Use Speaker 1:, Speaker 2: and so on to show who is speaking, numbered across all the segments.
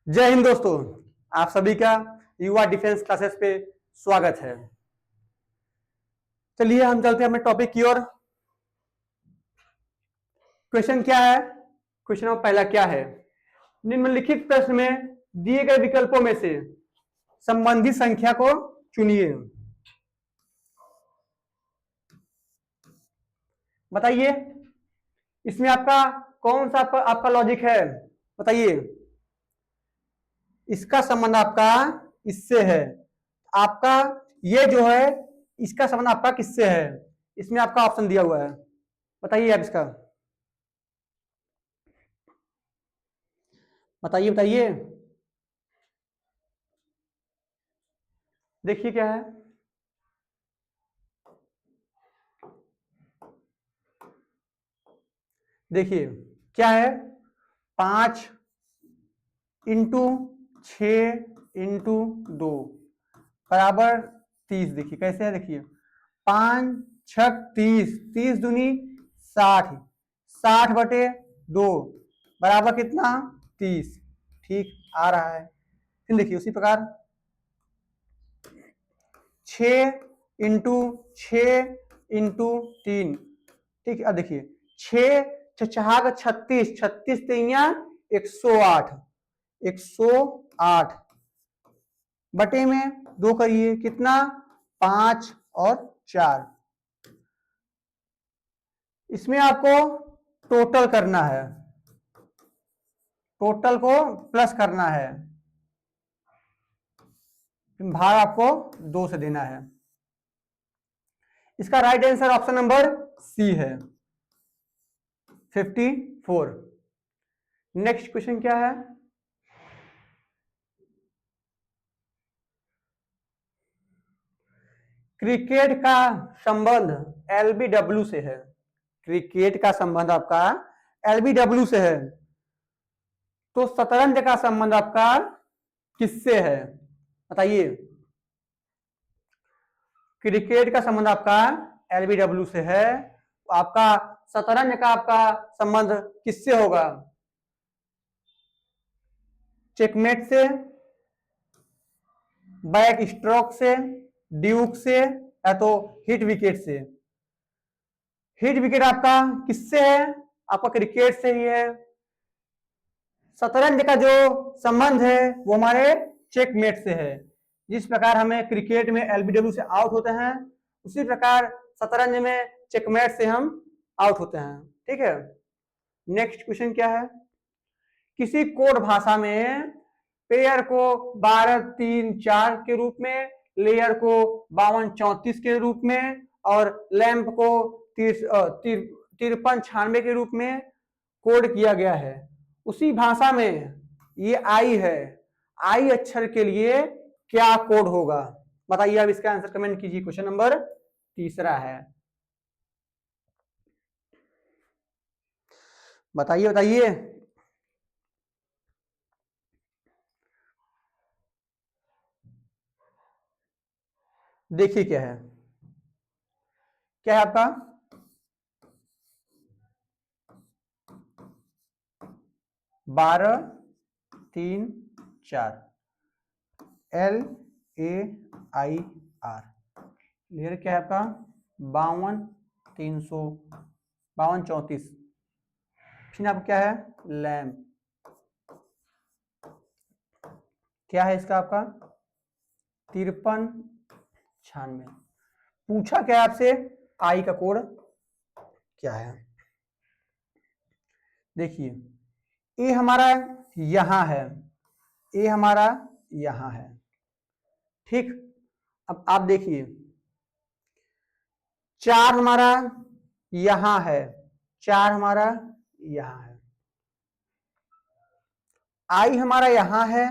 Speaker 1: जय हिंद दोस्तों, आप सभी का युवा डिफेंस क्लासेस पे स्वागत है। चलिए हम चलते हैं अपने टॉपिक की ओर। क्वेश्चन क्या है? क्वेश्चन नंबर पहला क्या है? निम्नलिखित प्रश्न में दिए गए विकल्पों में से संबंधित संख्या को चुनिए। बताइए इसमें आपका कौन सा आपका लॉजिक है? बताइए। इसका संबंध आपका इससे है, आपका ये जो है इसका संबंध आपका किससे है? इसमें आपका ऑप्शन दिया हुआ है, बताइए आप इसका। बताइए बताइए। देखिए क्या है। देखिए क्या है, 5 × 6 × 2 बराबर 30। देखिए कैसे है, देखिए 5 × 6 = 30, 30 × 2 = 60, 60/2 बराबर कितना? 30। ठीक आ रहा है। फिर देखिए उसी प्रकार 6 × 6 × 3। ठीक है, अब देखिए 6 × 6 = 36, 36 × 108, 108 बटे में 2 करिए, कितना? 5 और 4। इसमें आपको टोटल करना है, टोटल को प्लस करना है, भाग आपको 2 से देना है। इसका right answer option number C है, 54। नेक्स्ट क्वेश्चन क्या है? क्रिकेट का संबंध एलबीडब्ल्यू से है। क्रिकेट का संबंध आपका एलबीडब्ल्यू से है, तो शतरंज का संबंध आपका किससे है? बताइए। क्रिकेट का संबंध आपका एलबीडब्ल्यू से है, तो आपका शतरंज का आपका संबंध किससे होगा? चेकमेट से, बैक स्ट्रोक से, ड्यूक से, या तो हिट विकेट से। हिट विकेट आपका किससे है? आपका क्रिकेट से ही है। शतरंज का जो संबंध है वो हमारे चेकमेट से है। जिस प्रकार हमें क्रिकेट में एलबीडब्ल्यू से आउट होते हैं, उसी प्रकार शतरंज में चेकमेट से हम आउट होते हैं। ठीक है। नेक्स्ट क्वेश्चन क्या है? किसी कोड भाषा में पेयर को 12 3 4 के रूप में, लेयर को 52 34 के रूप में और लैंप को 53 96 के रूप में कोड किया गया है। उसी भाषा में ये आई है, आई अक्षर के लिए क्या कोड होगा? बताइए। अब इसका आंसर कमेंट कीजिए। क्वेश्चन नंबर तीसरा है, बताइए बताइए। देखिए क्या है, क्या है आपका? 12 3 4 LAIR। लेयर क्या है आपका? 52 34। फिर आपका क्या है? लैम्प। क्या है इसका आपका? 53 96। पूछा क्या है आपसे? आई का कोड क्या है? देखिए ए हमारा यहां है, ए हमारा यहां है। ठीक, अब आप देखिए 4 हमारा यहां है, 4 हमारा यहां है। आई हमारा यहां है,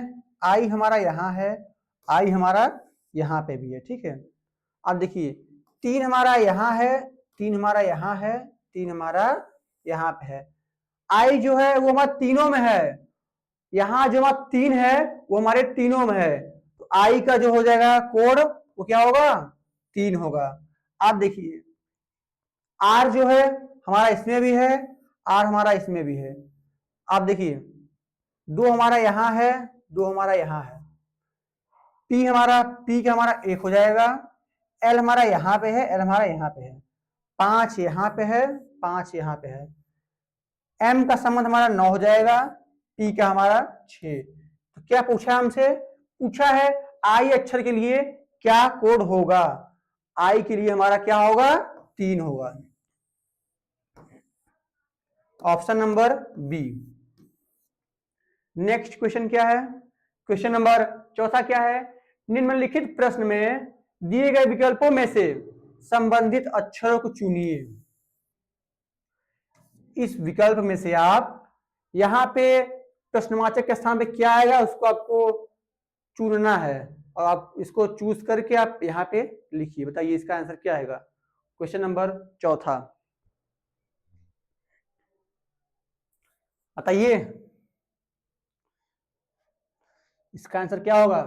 Speaker 1: आई हमारा यहां है, आई हमारा यहां पे भी है। ठीक है। अब देखिए 3 हमारा यहां है, 3 हमारा यहां है, 3 हमारा यहां पे है। आई जो है वो हमारे तीनों में है, यहां जो हमारा 3 है वो हमारे तीनों में है, तो आई का जो हो जाएगा कोड वो क्या होगा? 3 होगा। आप देखिए आर जो है हमारा इसमें भी है, आर हमारा इसमें भी है। आप देखिए 2 हमारा यहां है, 2 हमारा यहाँ है, P का हमारा 1 हो जाएगा, L हमारा यहाँ पे है, L हमारा यहाँ पे है, 5 यहाँ पे है, 5 यहाँ पे है, M का संबंध हमारा 9 हो जाएगा, P का हमारा 6। तो क्या पूछा हमसे? पूछा है I अक्षर के लिए क्या कोड होगा। I के लिए हमारा क्या होगा? 3 होगा। Option number B. Next question क्या है? क्वेश्चन नंबर चौथा क्या है? निम्नलिखित प्रश्न में दिए गए विकल्पों में से संबंधित अक्षरों को चुनिए। इस विकल्प में से आप यहां पे प्रश्नवाचक के स्थान पे क्या आएगा उसको आपको चुनना है और आप इसको चूज करके आप यहाँ पे लिखिए। बताइए इसका आंसर क्या आएगा? क्वेश्चन नंबर चौथा बताइए इसका आंसर क्या होगा?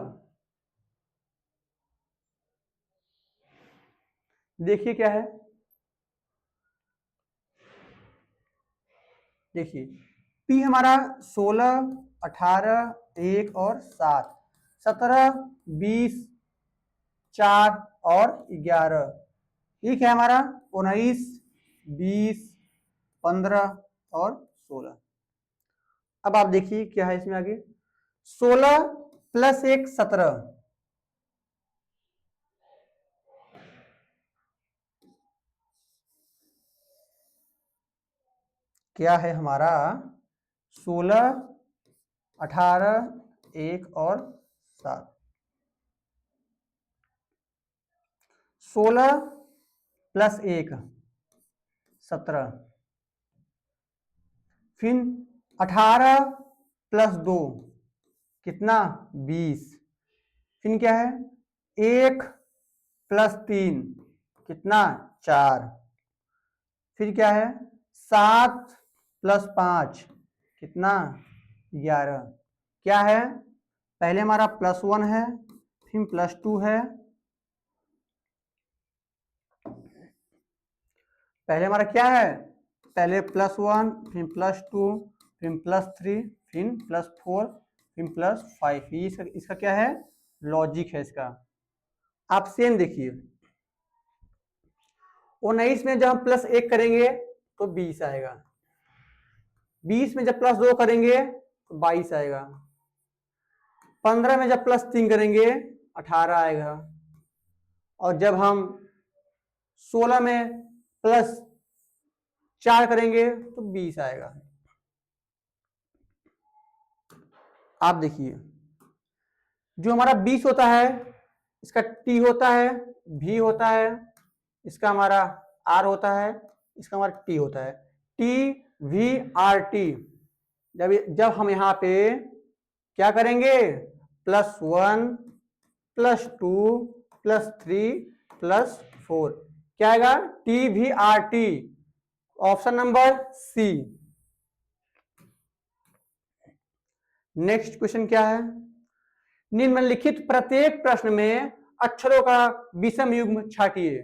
Speaker 1: देखिए क्या है, देखिए P हमारा 16, 18, 1 और 7, 17, 20, 4 और 11, ठीक है हमारा 19, 20, 15 और 16। अब आप देखिए क्या है इसमें आगे, 16 प्लस 1 17, क्या है हमारा 16, 18, 1 और 7, 16 प्लस 1 17, फिर 18 प्लस 2 कितना 20, फिर क्या है 1 प्लस 3 कितना 4, फिर क्या है 7 प्लस 5 कितना 11, क्या है पहले हमारा +1 है, फिर +2 है, पहले हमारा क्या है, पहले +1 फिर +2 फिर +3 फिर +4 फिर +5, इसका क्या है लॉजिक है इसका। आप सेम देखिए 19 में जब हम +1 करेंगे तो 20 आएगा, 20 में जब +2 करेंगे तो 22 आएगा, 15 में जब +3 करेंगे 18 आएगा, और जब हम 16 में +4 करेंगे तो 20 आएगा। आप देखिए जो हमारा 20 होता है इसका T होता है, V होता है, इसका हमारा R होता है, इसका हमारा T होता है, TVRT। जब हम यहाँ पे क्या करेंगे +1 +2 +3 +4 क्या आएगा TVRT, option number C. Next question क्या है, निम्नलिखित प्रत्येक प्रश्न में अक्षरों का विषम युग्म छाटिए।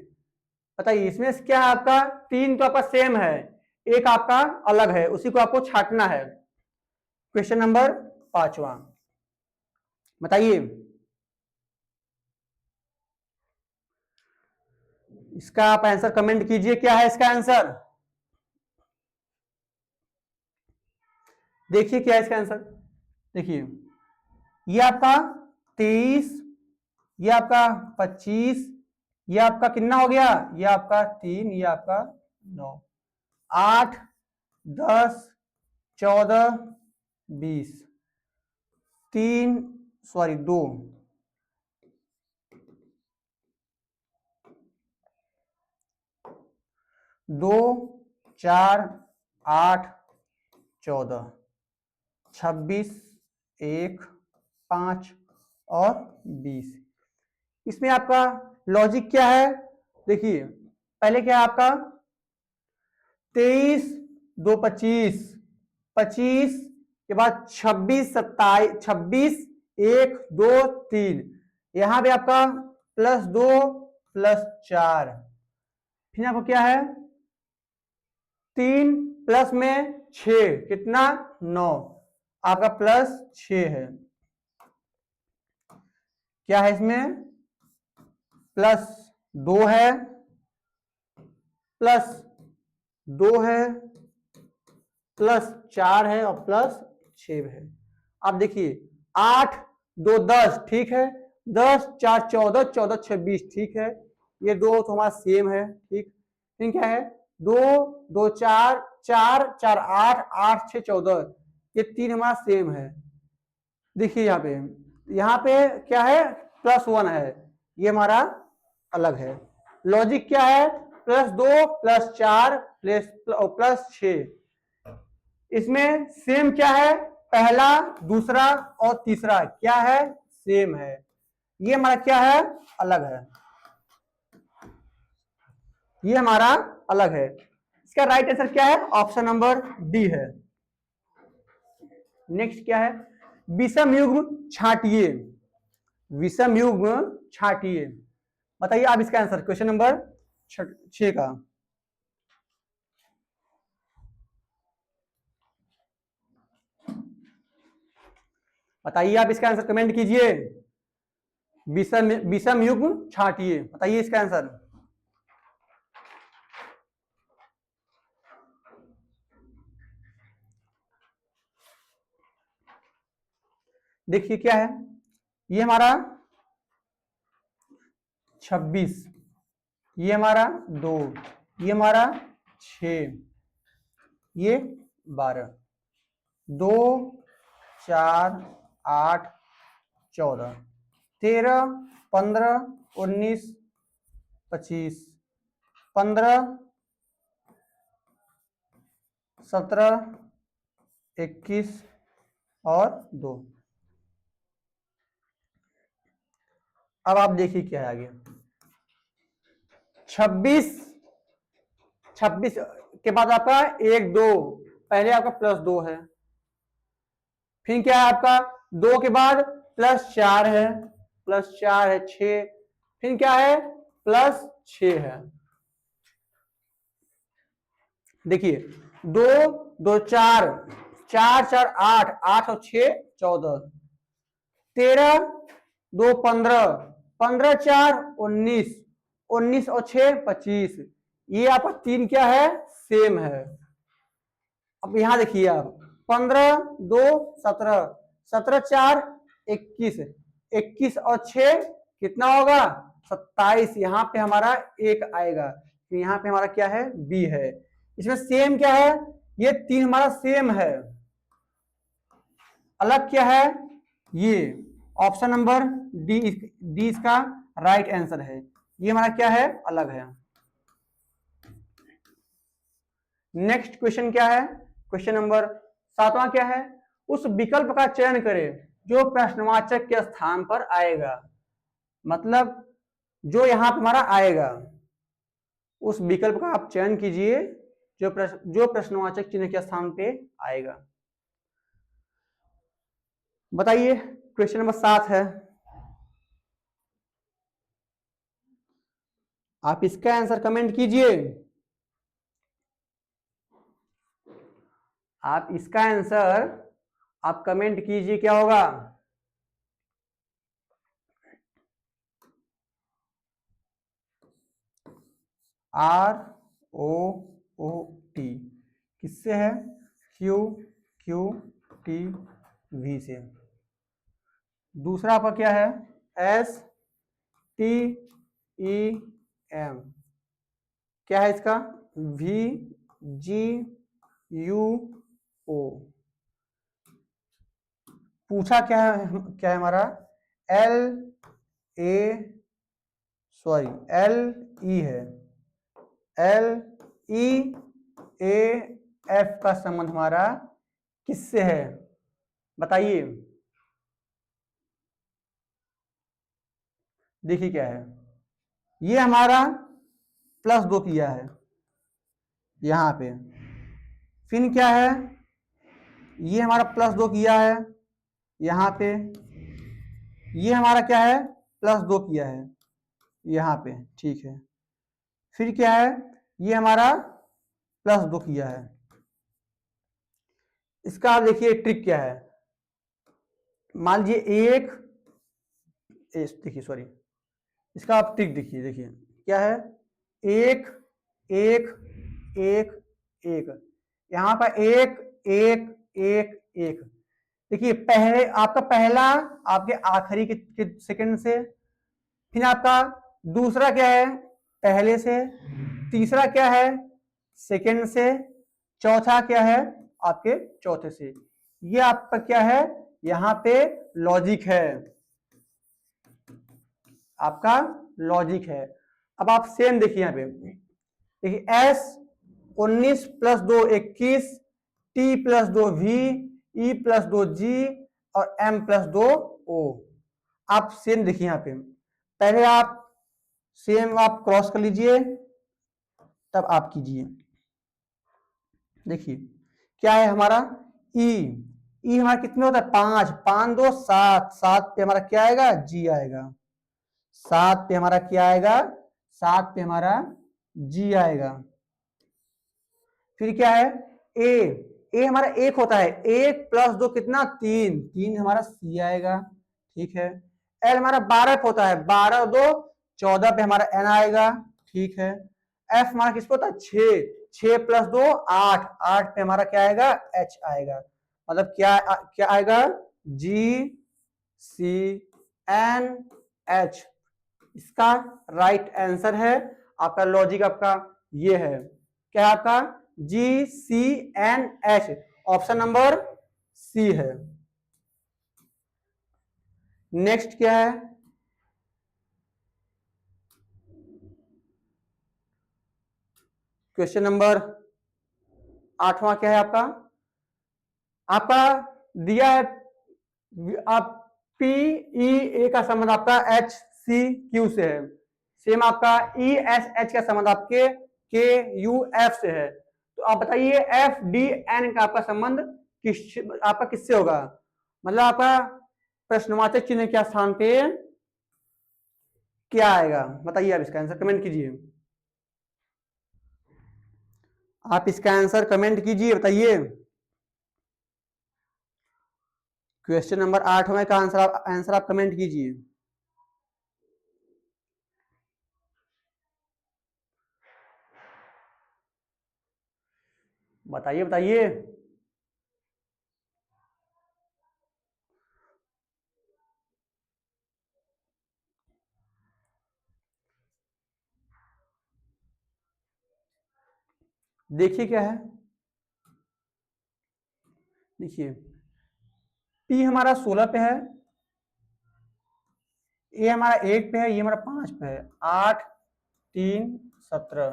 Speaker 1: बताइए इसमें क्या है आपका 3 तो आपका सेम है, एक आपका अलग है, उसी को आपको छाटना है। क्वेश्चन नंबर 5वां बताइए इसका आप आंसर कमेंट कीजिए, क्या है इसका आंसर? देखिए क्या है इसका आंसर, देखिए ये आपका 23, ये आपका 25, ये आपका कितना हो गया, ये आपका 3, ये आपका 9, 8, 10, 14, 20, 3 सॉरी 2, 2, 4, 8, 14, 26, 1, 5 और 20। इसमें आपका लॉजिक क्या है, देखिए पहले क्या है आपका 23, 2 25, 25 के बाद 26, 27, 26, 1, 2, 3, यहां पे आपका +2 +4, फिर आपको क्या है 3 प्लस में 6 कितना 9, आपका +6 है। क्या है इसमें, +2 है, +2 है, +4 है और +6 है। अब देखिए 8 2 10, ठीक है, 10 4 14, 14 26, ठीक है, ये दो तो हमारा सेम है, ठीक। फिर क्या है, 2 2 4 4 4 8 8 6 14, ये 3 हमारा सेम है। देखिए यहाँ पे क्या है, +1 है, ये हमारा अलग है। लॉजिक क्या है, +2 +4 +6, इसमें सेम क्या है, पहला दूसरा और तीसरा क्या है, सेम है। ये हमारा क्या है, अलग है, ये हमारा अलग है। इसका राइट आंसर क्या है, ऑप्शन नंबर डी है। नेक्स्ट क्या है, विषम युग्म छांटिए, विषम युग्म छांटिए। बताइए आप इसका आंसर, क्वेश्चन नंबर 6 का। बताइए आप इसका आंसर, कमेंट कीजिए। विषम युग्म छांटिए, बताइए इसका आंसर। देखिए क्या है, ये हमारा 26, ये हमारा 2, ये हमारा 6, ये 12, 2 4 8 14 13 15 19 25 15 17 21 और 2। अब आप देखिए क्या है आगे, 26 के बाद आपका 1 2, पहले आपका +2 है, फिर क्या है आपका 2 के बाद +4 है, +4 है 6, फिर क्या है +6 है। देखिए 2 2 4 4 4 8 8 और 6 14, 13 2 15 15 4 19 19 और 6 25, ये आपका 3 क्या है, सेम है। अब यहां देखिए आप 15 2 17 17 4 21 21 और 6 कितना होगा, 27, यहाँ पे हमारा 1 आएगा, तो यहाँ पे हमारा क्या है, बी है। इसमें सेम क्या है, ये 3 हमारा सेम है, अलग क्या है, ये ऑप्शन नंबर डी, डी इसका राइट आंसर है। ये हमारा क्या है, अलग है। नेक्स्ट क्वेश्चन क्या है, क्वेश्चन नंबर 7वां क्या है, उस विकल्प का चयन करें जो प्रश्नवाचक के स्थान पर आएगा। मतलब जो यहां पर हमारा आएगा, उस विकल्प का आप चयन कीजिए जो प्रश्नवाचक चिन्ह के स्थान पे आएगा। बताइए, क्वेश्चन नंबर 7 है, आप इसका आंसर कमेंट कीजिए। आप इसका आंसर आप कमेंट कीजिए, क्या होगा। ROOT किससे है, QQT V से। दूसरा आपका क्या है, STEM, क्या है इसका, VGUO। पूछा क्या है हमारा, LE है, LEAF का संबंध हमारा किससे है, बताइए। देखिए क्या है, ये हमारा +2 किया है यहां पे, फिर क्या है, ये हमारा +2 किया है यहां पे, ये हमारा क्या है, +2 किया है यहां पे, ठीक है। फिर क्या है, ये हमारा +2 किया है। इसका आप देखिए ट्रिक क्या है, मान लीजिए 1 देखिए सॉरी, इसका आप ट्रिक देखिए, देखिए क्या है, एक एक एक एक, यहाँ पर एक एक एक एक। देखिए पहले आपका पहला आपके आखिरी के सेकंड से, फिर आपका दूसरा क्या है पहले से, तीसरा क्या है सेकंड से, चौथा क्या है आपके चौथे से। ये आपका क्या है, यहां पे लॉजिक है, आपका लॉजिक है। अब आप सेम देखिए यहां पे, देखिए S 19 plus 2 21, T plus 2 V, E plus 2 G और एम प्लस 2 ओ। आप सेम देखिए यहां पे, पहले आप सेम आप क्रॉस कर लीजिए तब आप कीजिए। देखिए क्या है हमारा ई, ई हमारा कितने होता है 5, 5 2 7, 7 पे हमारा क्या आएगा जी आएगा, 7 पे हमारा क्या आएगा, 7 पे हमारा जी आएगा। फिर क्या है ए, ए हमारा एक होता है, एक प्लस 2 कितना 3, 3 हमारा सी आएगा, ठीक है। एल हमारा 12 पे होता है, 12 2 14 पे हमारा एन आएगा, ठीक है। एफ हमारा किसको होता है 6, 6 प्लस 2 8, 8 पे हमारा क्या आएगा एच आएगा। मतलब क्या आएगा जी सी एन एच। इसका राइट आंसर है, आपका लॉजिक आपका ये है, क्या है आपका G C N H, option number C है। नेक्स्ट क्या है, क्वेश्चन नंबर 8वां क्या है आपका, आपका दिया है आप पी ई ए का संबंध आपका एच सी क्यू से है, सेम आपका ई एस एच का संबंध आपके के यू एफ से है। तो आप बताइए एफ डी एन का आपका संबंध आपका किससे होगा, मतलब आपका प्रश्नवाचक चिन्ह के स्थान पे क्या आएगा, बताइए आप इसका आंसर कमेंट कीजिए, आप इसका आंसर कमेंट कीजिए बताइए। क्वेश्चन नंबर 8 का आंसर आप कमेंट कीजिए। बताइए बताइए। देखिए क्या है, देखिए पी हमारा 16 पे है, ए हमारा 1 पे है, ये हमारा 5 पे है, 8 3 17,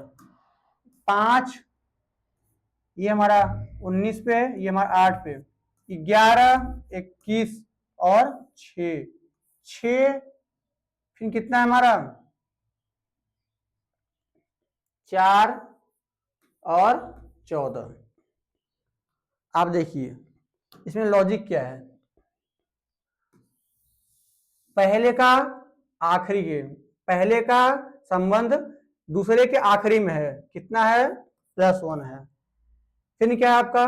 Speaker 1: 5 ये हमारा 19 पे है, ये हमारा 8 पे, 11 21 और 6, 6 फिर कितना है हमारा 4 और 14। आप देखिए इसमें लॉजिक क्या है, पहले का आखिरी के, पहले का संबंध दूसरे के आखिरी में है, कितना है +1 है। फिर क्या है आपका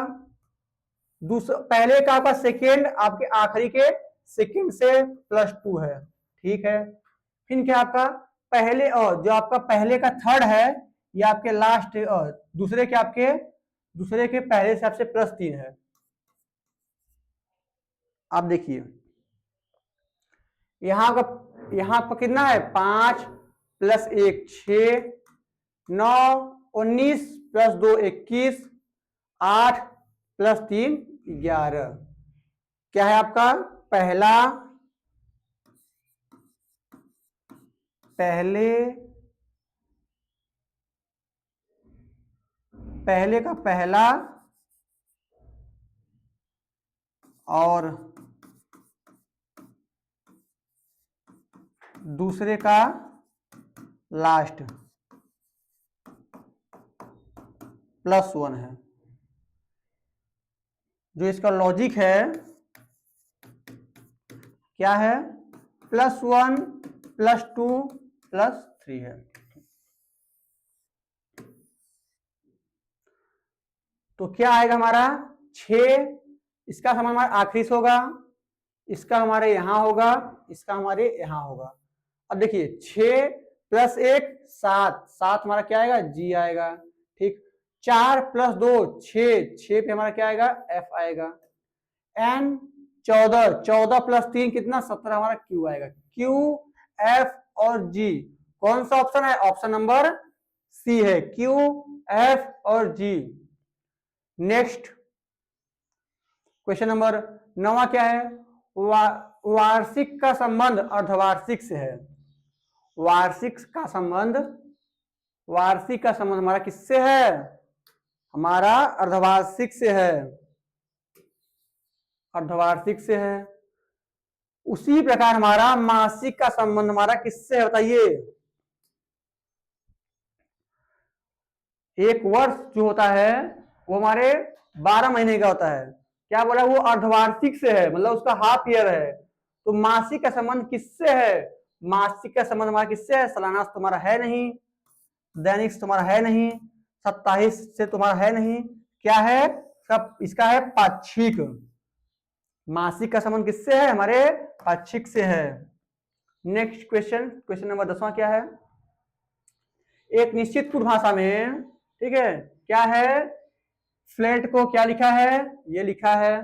Speaker 1: पहले का आपका सेकेंड आपके आखिरी के सेकेंड से +2 है, ठीक है। फिर क्या आपका पहले और जो आपका पहले का थर्ड है, ये आपके लास्ट और दूसरे के पहले से आपसे +3 है। आप देखिए यहां पर कितना है 5 + 1 6, 9 19 + 2 21, 8 + 3 11। क्या है आपका पहला पहले का पहला और दूसरे का लास्ट +1 है। जो इसका लॉजिक है क्या है +1 +2 +3 है। तो क्या आएगा हमारा 6, इसका समान हमारा आखिरी से होगा, इसका हमारे यहाँ होगा, इसका हमारे यहाँ होगा। अब देखिए 6 + 1 7, 7 हमारा क्या आएगा, जी आएगा। ठीक, 4 + 2 6, 6 पे हमारा क्या आएगा, एफ आएगा। एन 14, 14 + 3 कितना, 17 हमारा क्यू आएगा। क्यू, एफ और जी, कौन सा ऑप्शन है, ऑप्शन नंबर सी है, क्यू, एफ और जी। नेक्स्ट क्वेश्चन नंबर 9 क्या है, वार्षिक का संबंध अर्धवार्षिक से है। वार्षिक का संबंध, वार्षिक का संबंध हमारा किससे है, हमारा अर्धवार्षिक से है, अर्धवार्षिक से है। उसी प्रकार हमारा मासिक का संबंध हमारा किससे है, बताइए। एक वर्ष जो होता है वो हमारे 12 महीने का होता है, क्या बोला, वो अर्धवार्षिक से है, मतलब उसका हाफ ईयर है। तो मासिक का संबंध किससे है, मासिक का संबंध हमारा किससे है, सालाना से तुम्हारा है नहीं, दैनिक से तुम्हारा है नहीं, साप्ताहिक से तुम्हारा है नहीं, क्या है, सब इसका है पाक्षिक। मासिक का संबंध किससे है, हमारे पाक्षिक से है। नेक्स्ट क्वेश्चन, क्वेश्चन नंबर 10वां क्या है, एक निश्चित कुट भाषा में, ठीक है, क्या है, फ्लैट को क्या लिखा है, ये लिखा है,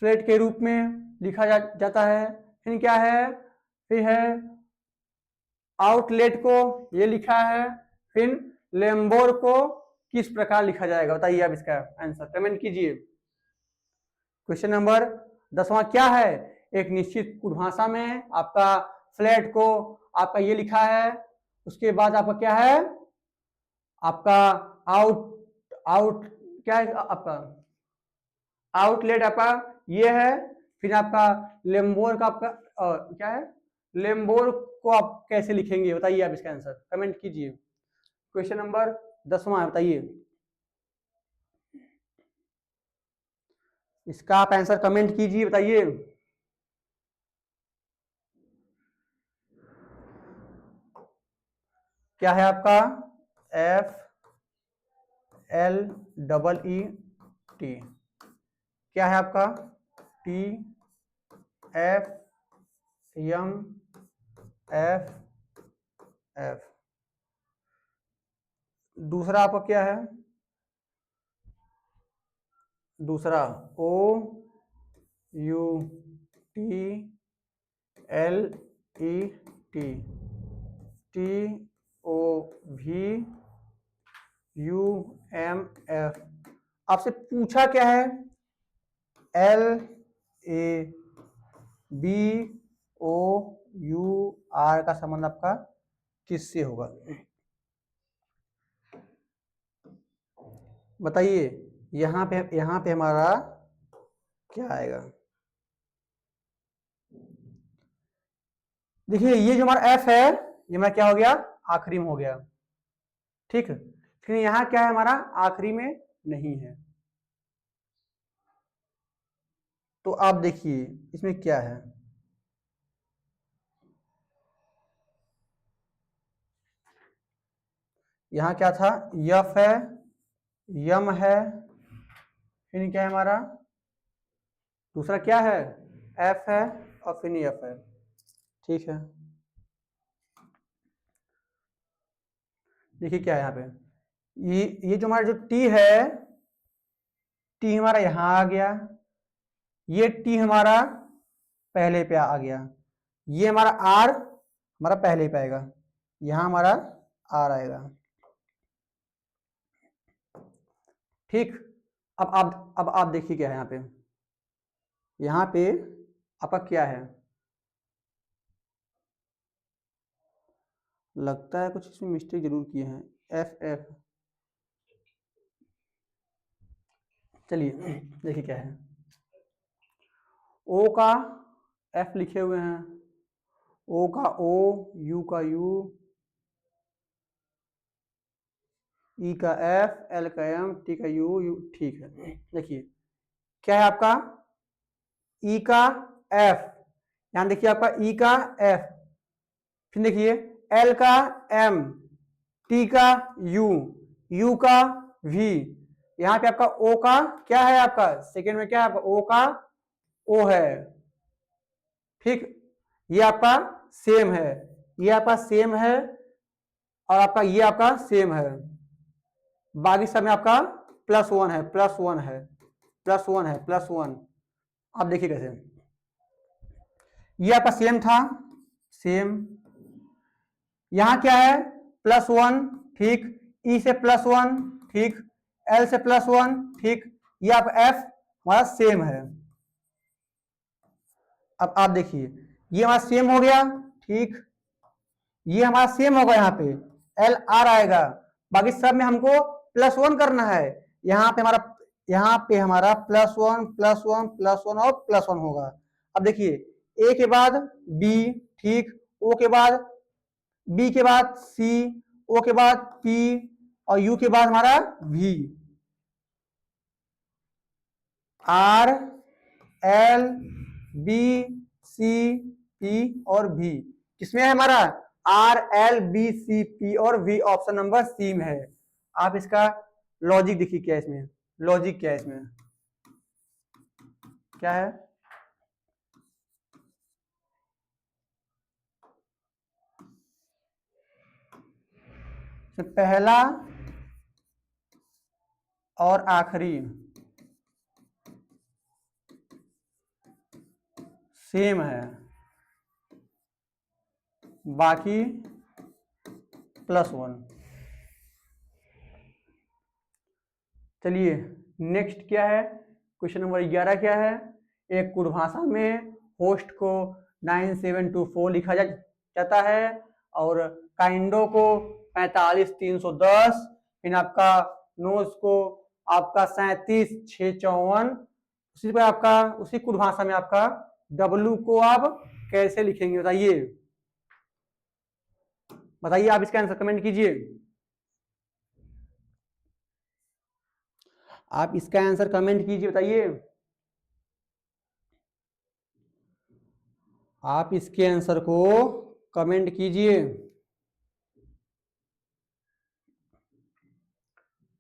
Speaker 1: फ्लैट के रूप में लिखा जाता है। फिर क्या है, फिर है आउटलेट को ये लिखा है। फिर लेम्बोर को किस प्रकार लिखा जाएगा, बताइए आप इसका आंसर कमेंट कीजिए। क्वेश्चन नंबर 10वां क्या है, एक निश्चित कुट भाषा में आपका फ्लैट को आपका ये लिखा है, उसके बाद आपका क्या है, आपका आउट क्या है, आपका आउटलेट आपका ये है। फिर आपका लेम्बोर का आपका क्या है, लेम्बोर को आप कैसे लिखेंगे, बताइए आप इसका आंसर कमेंट कीजिए। क्वेश्चन नंबर 10वां है, बताइए इसका आप आंसर कमेंट कीजिए, बताइए। क्या है आपका, FLEET, क्या है आपका, TFMFF। दूसरा आपका क्या है, दूसरा OUTLET TOVUMF। आपसे पूछा क्या है, LABOUR का संबंध आपका किससे होगा, बताइए। यहां पे हमारा क्या आएगा, देखिए ये जो हमारा एफ है ये हमारा क्या हो गया, आखिरी में हो गया, ठीक। लेकिन यहां क्या है, हमारा आखिरी में नहीं है। तो आप देखिए इसमें क्या है, यहां क्या था, यफ है, यम है, फिर क्या है हमारा, दूसरा क्या है, एफ है, और फिर एफ है, ठीक है। देखिए क्या है यहाँ पे, ये जो हमारा जो टी है, टी हमारा यहां आ गया, ये टी हमारा पहले पे आ गया, ये हमारा आर हमारा पहले पे आएगा, यहां हमारा आर आएगा, ठीक। अब आप देखिए क्या है यहाँ पे आपका क्या है, लगता है कुछ इसमें मिस्टेक जरूर किए हैं, एफ, चलिए देखिए क्या है, ओ का एफ लिखे हुए हैं, ओ का ओ, यू का यू, ई का एफ, एल का एम, टी का यू, यू, ठीक है। देखिए क्या है आपका, ई का एफ, यहां देखिए आपका ई का एफ, फिर देखिए एल का एम, टी का यू, यू का वी, यहाँ पे आपका ओ का क्या है, आपका सेकेंड में क्या है, आपका ओ का ओ है, ठीक। ये आपका सेम है, ये आपका सेम है, और आपका ये आपका सेम है, बाकी सब में आपका +1 है, +1 है, +1 है, +1। आप देखिए कैसे, ये आपका सेम था, सेम, यहां क्या है +1, ठीक, ई से +1, ठीक, एल से +1, ठीक, ये आप एफ हमारा सेम है। अब आप देखिए ये हमारा सेम हो गया, ठीक, ये हमारा सेम होगा, यहाँ पे एल आर आएगा, बाकी सब में हमको +1 करना है, यहाँ पे हमारा +1 +1 +1 और +1 होगा। अब देखिए ए के बाद बी, ठीक, ओ के बाद बी के बाद सी, ओ के बाद पी, और यू के बाद हमारा V, R L B C P और वी, किसमें है हमारा R L B C P और वी, ऑप्शन नंबर सी में है। आप इसका लॉजिक देखिए क्या है इसमें, लॉजिक क्या है इसमें, क्या है, पहला और आखिरी सेम है, बाकी +1। चलिए नेक्स्ट क्या है, क्वेश्चन नंबर 11 क्या है, एक कुड भाषा में होस्ट को 9724 लिखा जाता है और काइंडो को 45310, फिर आपका नोज को आपका 37654, उसी पर आपका उसी कुड भाषा में आपका डब्लू को आप कैसे लिखेंगे, बताइए, बताइए, आप इसका आंसर कमेंट कीजिए, आप इसका आंसर कमेंट कीजिए, बताइए, आप इसके आंसर को कमेंट कीजिए।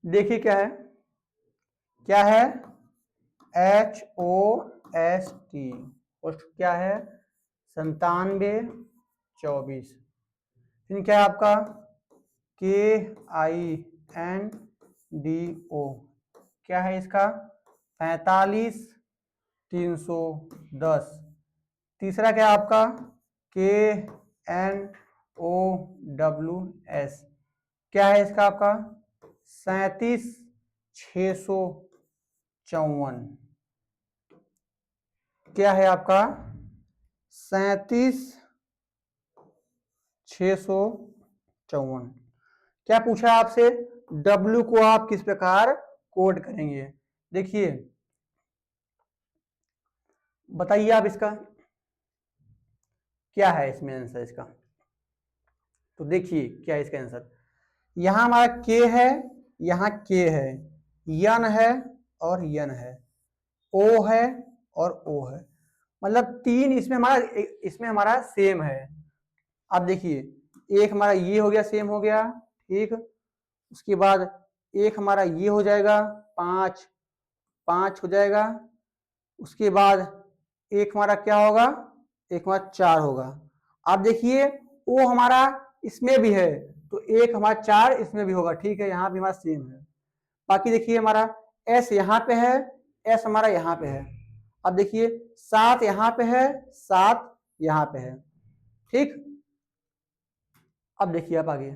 Speaker 1: देखिए क्या है, क्या है, HOST, होस्ट क्या है 9724, फिर क्या है आपका KINDO, क्या है इसका 45310, तीसरा क्या है आपका KNOWS, क्या है इसका आपका 37654, क्या है आपका 37654। क्या पूछा आपसे, W को आप किस प्रकार कोड करेंगे, देखिए बताइए आप इसका क्या है इसमें आंसर इसका, तो देखिए क्या है इसका आंसर, यहां हमारा K है, यहाँ K है, यन है और यन है, O है और O है, मतलब तीन इसमें हमारा सेम है। अब देखिए एक हमारा ये हो गया, सेम हो गया, ठीक, उसके बाद एक हमारा ये हो जाएगा 5 5 हो जाएगा, उसके बाद एक हमारा क्या होगा, एक हमारा 4 होगा। आप देखिए ओ हमारा इसमें भी है, तो एक हमारा 4 इसमें भी होगा, ठीक है, यहाँ भी हमारा सेम है। बाकी देखिए हमारा एस यहाँ पे है, एस हमारा यहाँ पे है, अब देखिए 7 यहाँ पे है, 7 यहाँ पे है, ठीक। अब देखिए आप आगे,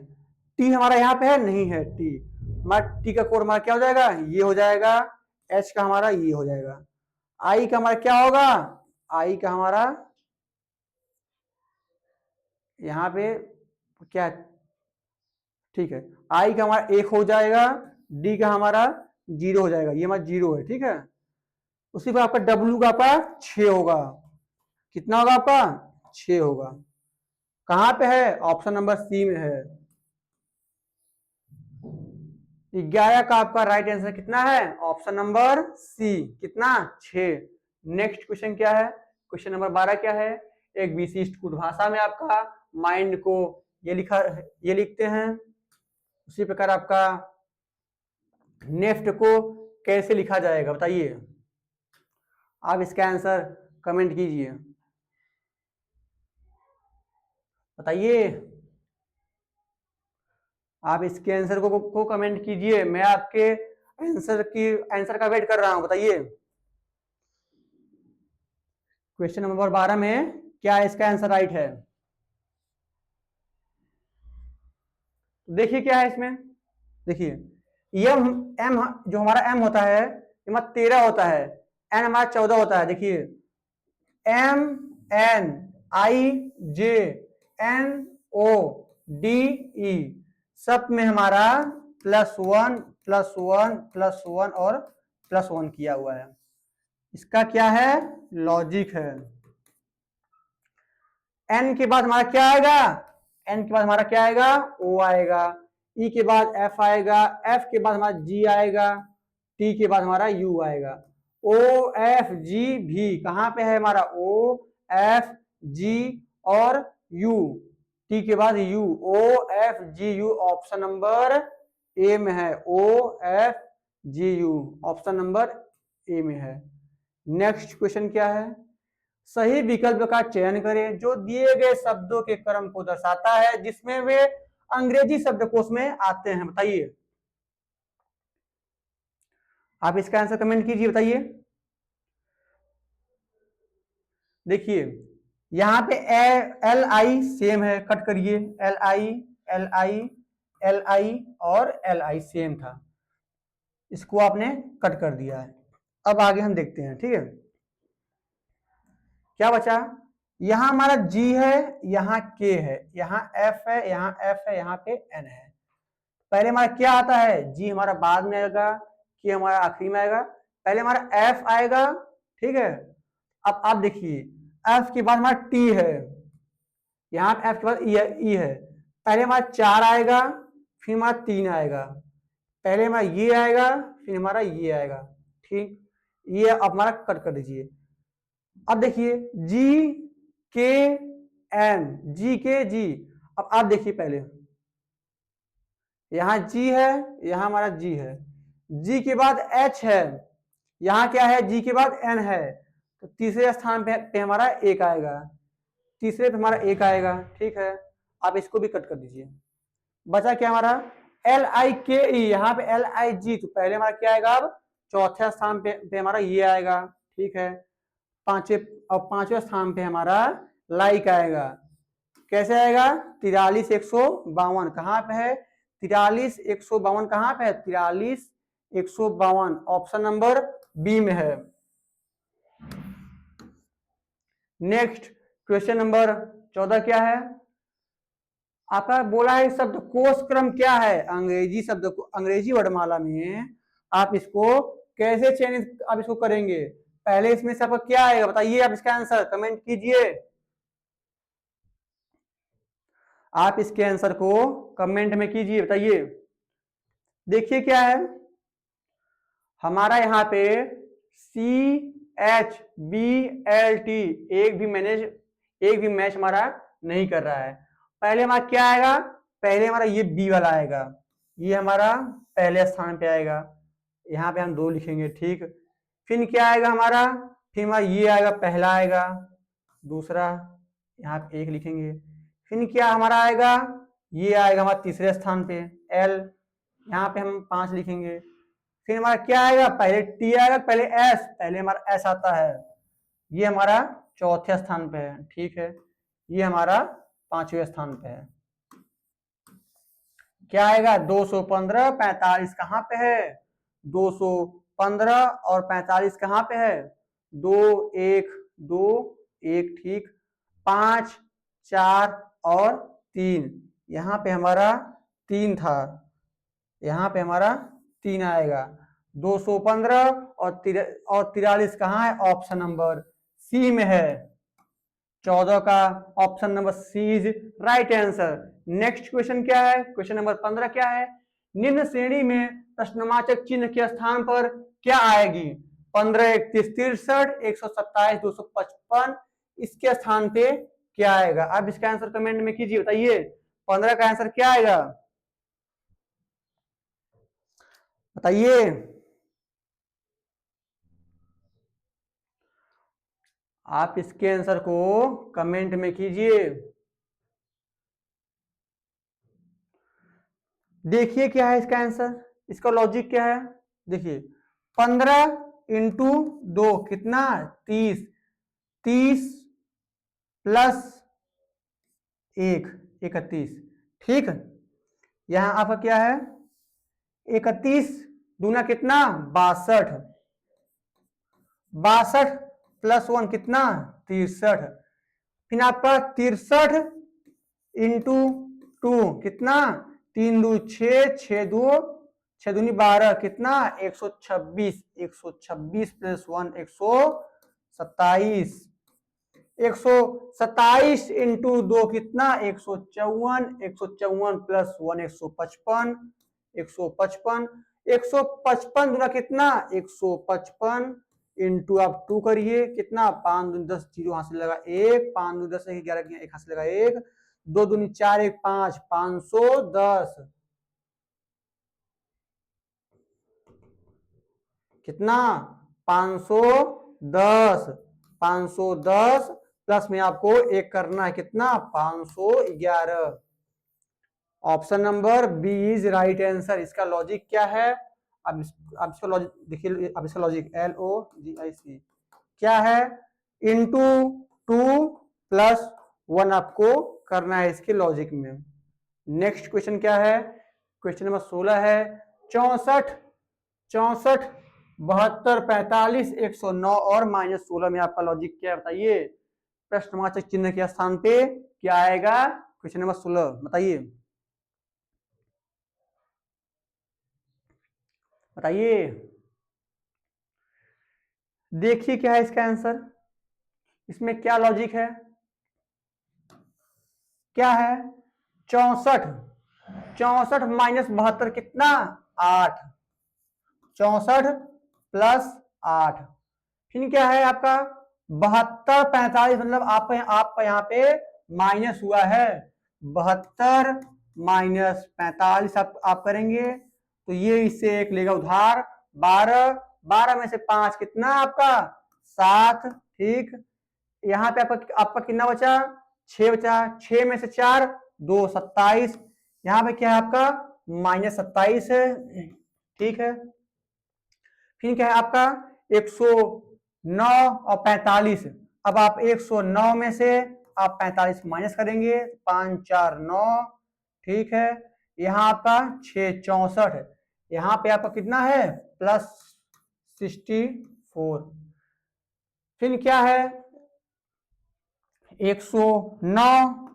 Speaker 1: टी हमारा यहाँ पे है, नहीं है टी, हमारा टी का कोड हमारा क्या हो जाएगा, ये हो जाएगा, एच का हमारा ये हो जाएगा, आई का हमारा क्या होगा, आई का हमारा यहाँ पे क्या, ठीक है, आई का हमारा 1 हो जाएगा, डी का हमारा 0 हो जाएगा, ये हमारा 0 है, ठीक है। उसी पर आपका डब्ल्यू का आपका 6 होगा, कितना होगा आपका 6 होगा, कहां पे है, ऑप्शन नंबर सी में है। 11 का आपका राइट आंसर कितना है, ऑप्शन नंबर सी, कितना 6। नेक्स्ट क्वेश्चन क्या है, क्वेश्चन नंबर 12 क्या है, एक विशिष्ट कुट भाषा में आपका माइंड को ये लिखते हैं, उसी प्रकार आपका नेफ्ट को कैसे लिखा जाएगा बताइए। आप इसका आंसर कमेंट कीजिए, बताइए। आप इसके आंसर को कमेंट कीजिए, मैं आपके आंसर का वेट कर रहा हूं, बताइए। क्वेश्चन नंबर 12 में क्या इसका आंसर राइट है? देखिए क्या है इसमें, देखिए एम एम जो हमारा एम होता है हमारा 13 होता है, एन हमारा 14 होता है। देखिए M N I J N O D E सब में हमारा +1 +1 +1 और +1 किया हुआ है। इसका क्या है लॉजिक है। एन के बाद हमारा क्या आएगा, एन के बाद हमारा क्या आएगा ओ आएगा, ई के बाद एफ आएगा, एफ के बाद हमारा जी आएगा, टी के बाद हमारा यू आएगा। ओ एफ जी भी कहां पे है हमारा ओ एफ जी और यू, टी के बाद U, O F G U option number A में है, O F G U option number A में है। नेक्स्ट क्वेश्चन क्या है, सही विकल्प का चयन करें जो दिए गए शब्दों के क्रम को दर्शाता है जिसमें वे अंग्रेजी शब्दकोश में आते हैं, बताइए। आप इसका आंसर कमेंट कीजिए, बताइए। देखिए यहां पे एल आई सेम है, कट करिए, L I L I L I और एल आई सेम था, इसको आपने कट कर दिया है। अब आगे हम देखते हैं, ठीक है। क्या बचा, यहां हमारा G है, यहाँ K है, यहाँ F है, यहाँ F है, यहाँ पे N है। पहले हमारा क्या आता है, G हमारा बाद में आएगा, K हमारा आखिरी में आएगा, पहले हमारा F आएगा, ठीक है। अब आप देखिए F के बाद हमारा T है, यहाँ F के बाद E है, पहले हमारा 4 आएगा, फिर हमारा 3 आएगा, पहले हमारा ये आएगा, फिर हमारा ये आएगा, ठीक। ये अब हमारा कट कर दीजिए। अब देखिए जी के एन, जी के जी, अब आप देखिए पहले यहां जी है, यहां हमारा जी है, जी के बाद एच है, यहां क्या है जी के बाद एन है, तो तीसरे स्थान पे हमारा एक आएगा, तीसरे पे हमारा एक आएगा, ठीक है। आप इसको भी कट कर दीजिए। बचा क्या हमारा एल आई के ई, यहाँ पे एल आई जी, तो पहले हमारा क्या आएगा, अब चौथे स्थान पे हमारा ये आएगा, ठीक है। पांचवें स्थान पे हमारा लाइक आएगा, कैसे आएगा 43,152 कहां पे है, 43,152 कहां पे है, 43,152 ऑप्शन नंबर बी में है। नेक्स्ट क्वेश्चन नंबर 14 क्या है, आपका बोला है शब्द कोश क्रम क्या है, अंग्रेजी शब्द को अंग्रेजी वर्णमाला में आप इसको कैसे चयनित आप इसको करेंगे, पहले इसमें से आपका क्या आएगा बताइए, आप इसका आंसर कमेंट कीजिए। आप इसके आंसर को कमेंट में कीजिए, बताइए। देखिए क्या है हमारा यहाँ पे CHBLT एक भी मैच हमारा नहीं कर रहा है। पहले हमारा क्या आएगा, पहले हमारा ये बी वाला आएगा, ये हमारा पहले स्थान पे आएगा, यहाँ पे हम 2 लिखेंगे, ठीक। फिर क्या आएगा हमारा, फिर हमारा ये आएगा, पहला आएगा, दूसरा, यहाँ पे 1 लिखेंगे। फिर क्या हमारा आएगा, ये आएगा हमारा तीसरे स्थान पे L, यहाँ पे हम 5 लिखेंगे। फिर हमारा क्या आएगा, पहले T आएगा, पहले S, पहले हमारा S आता है, ये हमारा चौथे स्थान पे है, ठीक है। ये हमारा 5वें स्थान पे है। क्या आएगा 215, 45 कहां पे है, 215 और 45 कहां पे है, 2 1 2 1, ठीक। 5 4 और 3, यहाँ पे हमारा 3 था, यहाँ पे हमारा 3 आएगा, 215 और 43 कहाँ है, ऑप्शन नंबर सी में है। 14 का option number C is right answer. Next question क्या है, क्वेश्चन नंबर 15 क्या है, निम्न श्रेणी में प्रश्नवाचक चिन्ह के स्थान पर क्या आएगी, 15 31 63 127 255, इसके स्थान पे क्या आएगा, आप इसका आंसर कमेंट में कीजिए, बताइए 15 का आंसर क्या आएगा। बताइए। आप इसके आंसर को कमेंट में कीजिए। देखिए क्या है इसका आंसर, इसका लॉजिक क्या है। देखिए 15 × 2 कितना 30, 30 प्लस 1 31, ठीक। यहां आपका क्या है 31 दूना कितना 62, 62 प्लस 1 कितना 63, फिर आपका 63 इंटू 2 कितना 3 2 6, 6 दूनी 12 कितना 126, 126 प्लस 1 127, 127 इंटू 2 कितना 154, 154 प्लस 1 155, 155, 155 दूना कितना 155 इंटू आप 2 करिए कितना 5 दूनी 10, 0 हाथ से लगा 1, 5 दूनी 10 11 1 हाथ से लगा 1, 2 दूनी 4 1 5, 510 कितना 510, 510 प्लस में आपको एक करना है कितना 511। Option number B is right answer. इसका लॉजिक क्या है, अब इसका लॉजिक देखिए, अब इसका लॉजिक LOGIC क्या है, इंटू 2 प्लस 1 आपको करना है इसके लॉजिक में। नेक्स्ट क्वेश्चन क्या है, क्वेश्चन नंबर 16 है 64 64 72 45 109 और -16 में आपका लॉजिक क्या है बताइए। प्रश्नवाचक चिन्ह के स्थान पे क्या आएगा, क्वेश्चन नंबर 16 बताइए, बताइए। देखिए क्या है इसका आंसर, इसमें क्या लॉजिक है, क्या है 64, 64 माइनस 72 कितना 8, 64 प्लस 8, फिर क्या है आपका 72 45 मतलब आपका यहाँ पे माइनस हुआ है 72 माइनस 45 आप करेंगे तो ये इससे एक लेगा उधार 12, 12 में से 5 कितना आपका 7, ठीक। यहाँ पे आपका आपका कितना बचा 6 बचा, 6 में से 4 2 27, यहाँ पे क्या है आपका -27 है, ठीक है। फिर क्या है आपका 109 और 45, अब आप 109 में से आप 45 माइनस करेंगे 5 4 9, ठीक है। यहाँ आपका 6 64, यहाँ पे आपका कितना है +64, फिर क्या है 109,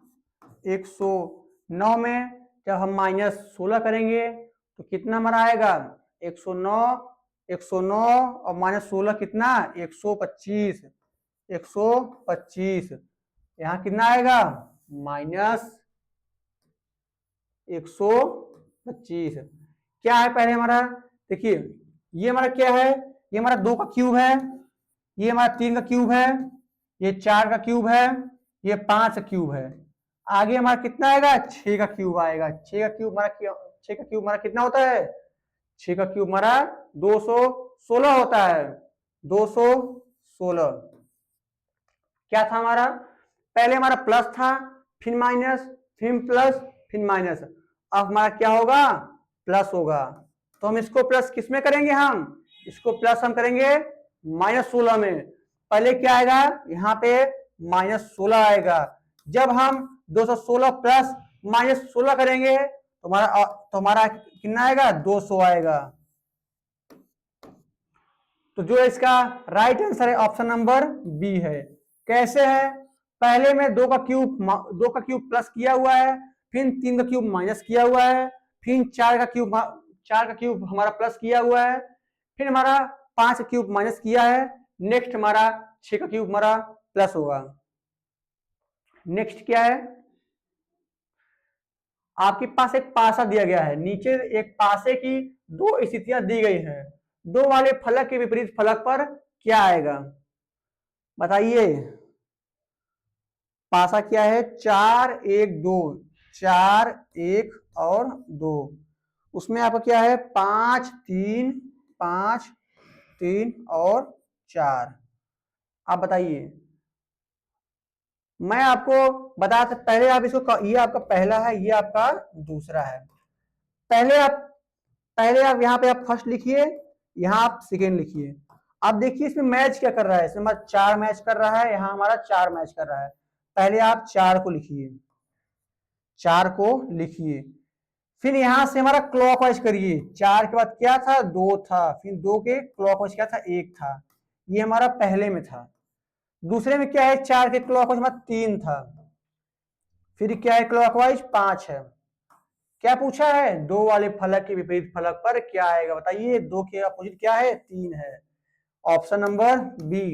Speaker 1: 109 में जब हम -16 करेंगे तो कितना हमारा आएगा 109, 109 और -16 कितना 125, 125, यहाँ कितना आएगा -125। क्या है पहले हमारा, देखिए ये हमारा क्या है, ये हमारा 2 का क्यूब है, ये हमारा 3 का क्यूब है, ये 4 का क्यूब है, ये 5 का क्यूब है, आगे हमारा कितना आएगा 6 का क्यूब आएगा, 6 का क्यूब हमारा कितना होता है, 6 का क्यूब हमारा 216 होता है, 216। क्या था हमारा, पहले हमारा प्लस था, फिर माइनस, फिर प्लस, फिर माइनस, अब हमारा क्या होगा प्लस होगा, तो हम इसको प्लस किस में करेंगे, हम इसको प्लस हम करेंगे -16 में। पहले क्या आएगा यहाँ पे -16 आएगा, जब हम 216 प्लस -16 करेंगे तो हमारा कितना आएगा 200 आएगा। तो जो इसका राइट आंसर है ऑप्शन नंबर बी है। कैसे है, पहले में 2 का क्यूब प्लस किया हुआ है, फिर 3 का क्यूब माइनस किया हुआ है, फिर 4 का क्यूब हमारा प्लस किया हुआ है, फिर हमारा 5 का क्यूब माइनस किया है, नेक्स्ट हमारा 6 का क्यूब हमारा प्लस होगा। नेक्स्ट क्या है, आपके पास एक पासा दिया गया है, नीचे एक पासे की 2 स्थितियां दी गई हैं, 2 वाले फलक के विपरीत फलक पर क्या आएगा बताइए। पासा क्या है 4 1 2, 4 1 और 2, उसमें आपका क्या है 5 3 5 3 और 4। आप बताइए, मैं आपको बता पहले आप इसको, ये आपका पहला है, ये आपका दूसरा है। पहले आप यहाँ पे आप फर्स्ट लिखिए, यहाँ आप सेकेंड लिखिए। आप देखिए इसमें मैच क्या कर रहा है, इसमें हमारा 4 मैच कर रहा है, यहाँ हमारा 4 मैच कर रहा है। पहले आप 4 को लिखिए, 4 को लिखिए, फिर यहां से हमारा क्लॉकवाइज करिए। 4 के बाद क्या था 2 था, फिर 2 के क्लॉकवाइज क्या था 1 था, ये हमारा पहले में था। दूसरे में क्या है 4 के क्लॉकवाइज हमारा 3 था, फिर क्या है क्लॉकवाइज 5 है। क्या पूछा है 2 वाले फलक के विपरीत फलक पर क्या आएगा, बताइए 2 के अपोजिट क्या है 3 है, ऑप्शन नंबर बी।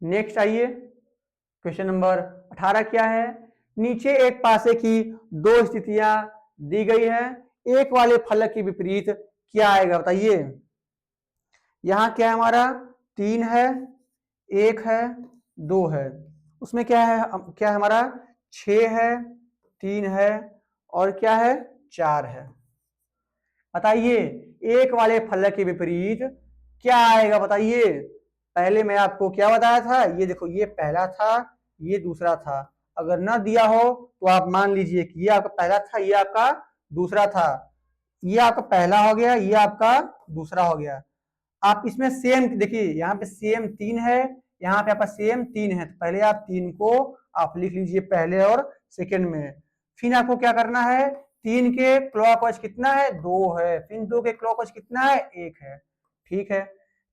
Speaker 1: नेक्स्ट आइए, क्वेश्चन नंबर 18 क्या है, नीचे एक पासे की 2 स्थितियां दी गई है, एक वाले फलक के विपरीत क्या आएगा बताइए। यहां क्या है हमारा 3 है, 1 है, 2 है, उसमें क्या है हमारा 6 है, 3 है और क्या है 4 है। बताइए एक वाले फलक के विपरीत क्या आएगा बताइए। पहले मैं आपको क्या बताया था, ये देखो ये पहला था, ये दूसरा था। अगर ना दिया हो तो आप मान लीजिए कि ये आपका पहला था, ये आपका दूसरा था, ये आपका पहला हो गया, ये आपका दूसरा हो गया। आप इसमें सेम देखिए, यहाँ पे सेम 3 है, यहाँ पे आपका सेम 3 है, तो पहले आप 3 को आप लिख लीजिए पहले और सेकंड में। फिर आपको क्या करना है, 3 के क्लॉकवाइज कितना है 2 है, फिर 2 के क्लॉकवाइज कितना है 1 है, ठीक है।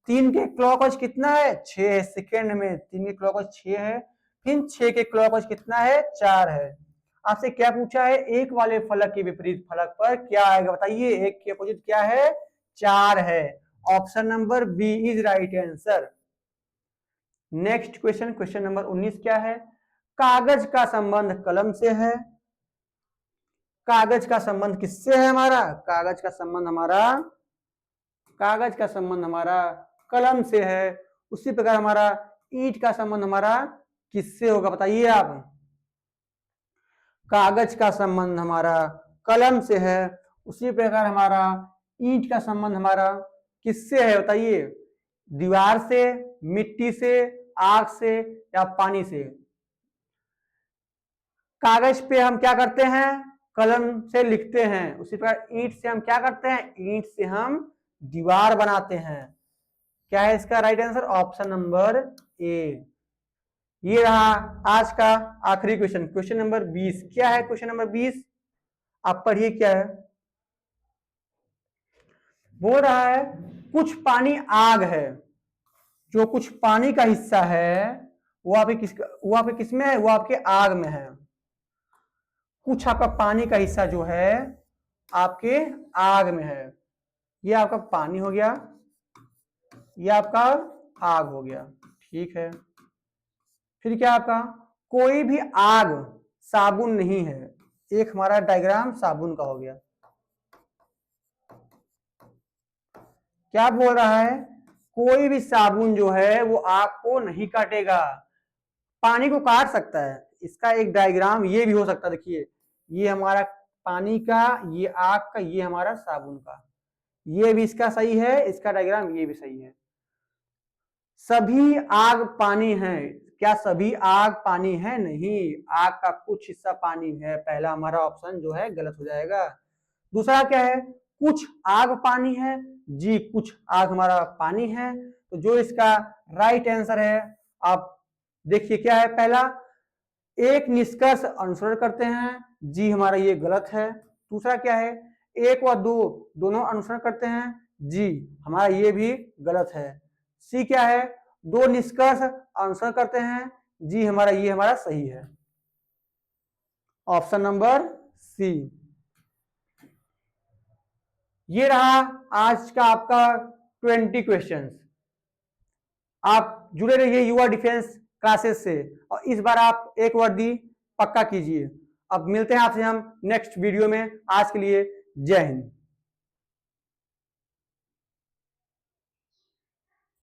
Speaker 1: 3 के क्लॉकवाइज कितना है 6 है, सेकेंड में 3 के क्लॉकवाइज 6 है, फिर 6 के क्लॉकवाइज कितना है 4 है। आपसे क्या पूछा है, एक वाले फलक के विपरीत फलक पर क्या आएगा बताइए, एक के अपोजिट क्या है 4 है, option number B is right answer. Next question, question number 19 क्या है, कागज का संबंध कलम से है। कागज का संबंध किससे है हमारा, कागज का संबंध हमारा कलम से है। उसी प्रकार हमारा ईंट का संबंध हमारा किससे होगा बताइए आप। कागज का संबंध हमारा कलम से है, उसी प्रकार हमारा ईंट का संबंध हमारा किससे है बताइए, दीवार से, मिट्टी से, आग से या पानी से। कागज पे हम क्या करते हैं, कलम से लिखते हैं, उसी प्रकार ईंट से हम क्या करते हैं, ईंट से हम दीवार बनाते हैं। क्या है इसका राइट आंसर, ऑप्शन नंबर ए। ये रहा आज का आखिरी क्वेश्चन, क्वेश्चन नंबर 20 क्या है, क्वेश्चन नंबर 20 आप पढ़िए क्या है। बोल रहा है कुछ पानी आग है, जो कुछ पानी का हिस्सा है वो आपके किसमें है, वो आपके आग में है। कुछ आपका पानी का हिस्सा जो है आपके आग में है, ये आपका पानी हो गया, ये आपका आग हो गया, ठीक है। फिर क्या आपका, कोई भी आग साबुन नहीं है, एक हमारा डायग्राम साबुन का हो गया। क्या बोल रहा है, कोई भी साबुन जो है वो आग को नहीं काटेगा, पानी को काट सकता है। इसका एक डायग्राम ये भी हो सकता है, देखिए ये हमारा पानी का, ये आग का, ये हमारा साबुन का, ये भी इसका सही है, इसका डायग्राम ये भी सही है। सभी आग पानी है, क्या सभी आग पानी है, नहीं, आग का कुछ हिस्सा पानी है, पहला हमारा ऑप्शन जो है गलत हो जाएगा। दूसरा क्या है, कुछ आग पानी है, जी कुछ आग हमारा पानी है, तो जो इसका राइट आंसर है आप देखिए क्या है, पहला एक निष्कर्ष अनुसरण करते हैं, जी हमारा ये गलत है। दूसरा क्या है, एक व दो दोनों अनुसरण करते हैं, जी हमारा ये भी गलत है। सी क्या है, दो निष्कर्ष अनुसरण करते हैं, जी ये हमारा सही है, ऑप्शन नंबर सी। ये रहा आज का आपका 20 क्वेश्चंस। आप जुड़े रहिए युवा डिफेंस क्लासेस से, और इस बार आप एक वर्दी पक्का कीजिए। अब मिलते हैं आपसे हम नेक्स्ट वीडियो में, आज के लिए जय हिंद।